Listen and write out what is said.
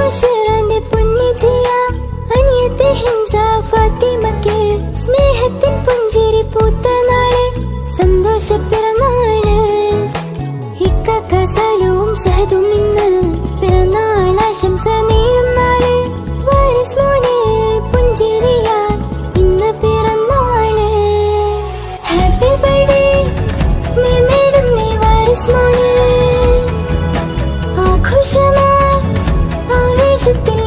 ബഷീറിന്റെ പുണ്യതിയ അനിയത്തെ ഹിൻസ ഫാത്തിമയ്ക്ക് സ്നേഹത്തിൻ പുഞ്ചിരി പൂത്ത നാള്, സന്തോഷ പിറന്നാള്. ഇക്കാക്ക സലവും സഹദും ഇന്ന് പിറന്നാൾ ആശംസ നേരും നാള്. വാരിസ് മോനെ പുഞ്ചിരിയാ ഇന്ന് പിറന്നാള്. ഹാപ്പി ബർത്ത്ഡേ നീ നേടുന്നേ വാരിസ് മോനെ. ആഘോഷമായി ആവേശത്തിൽ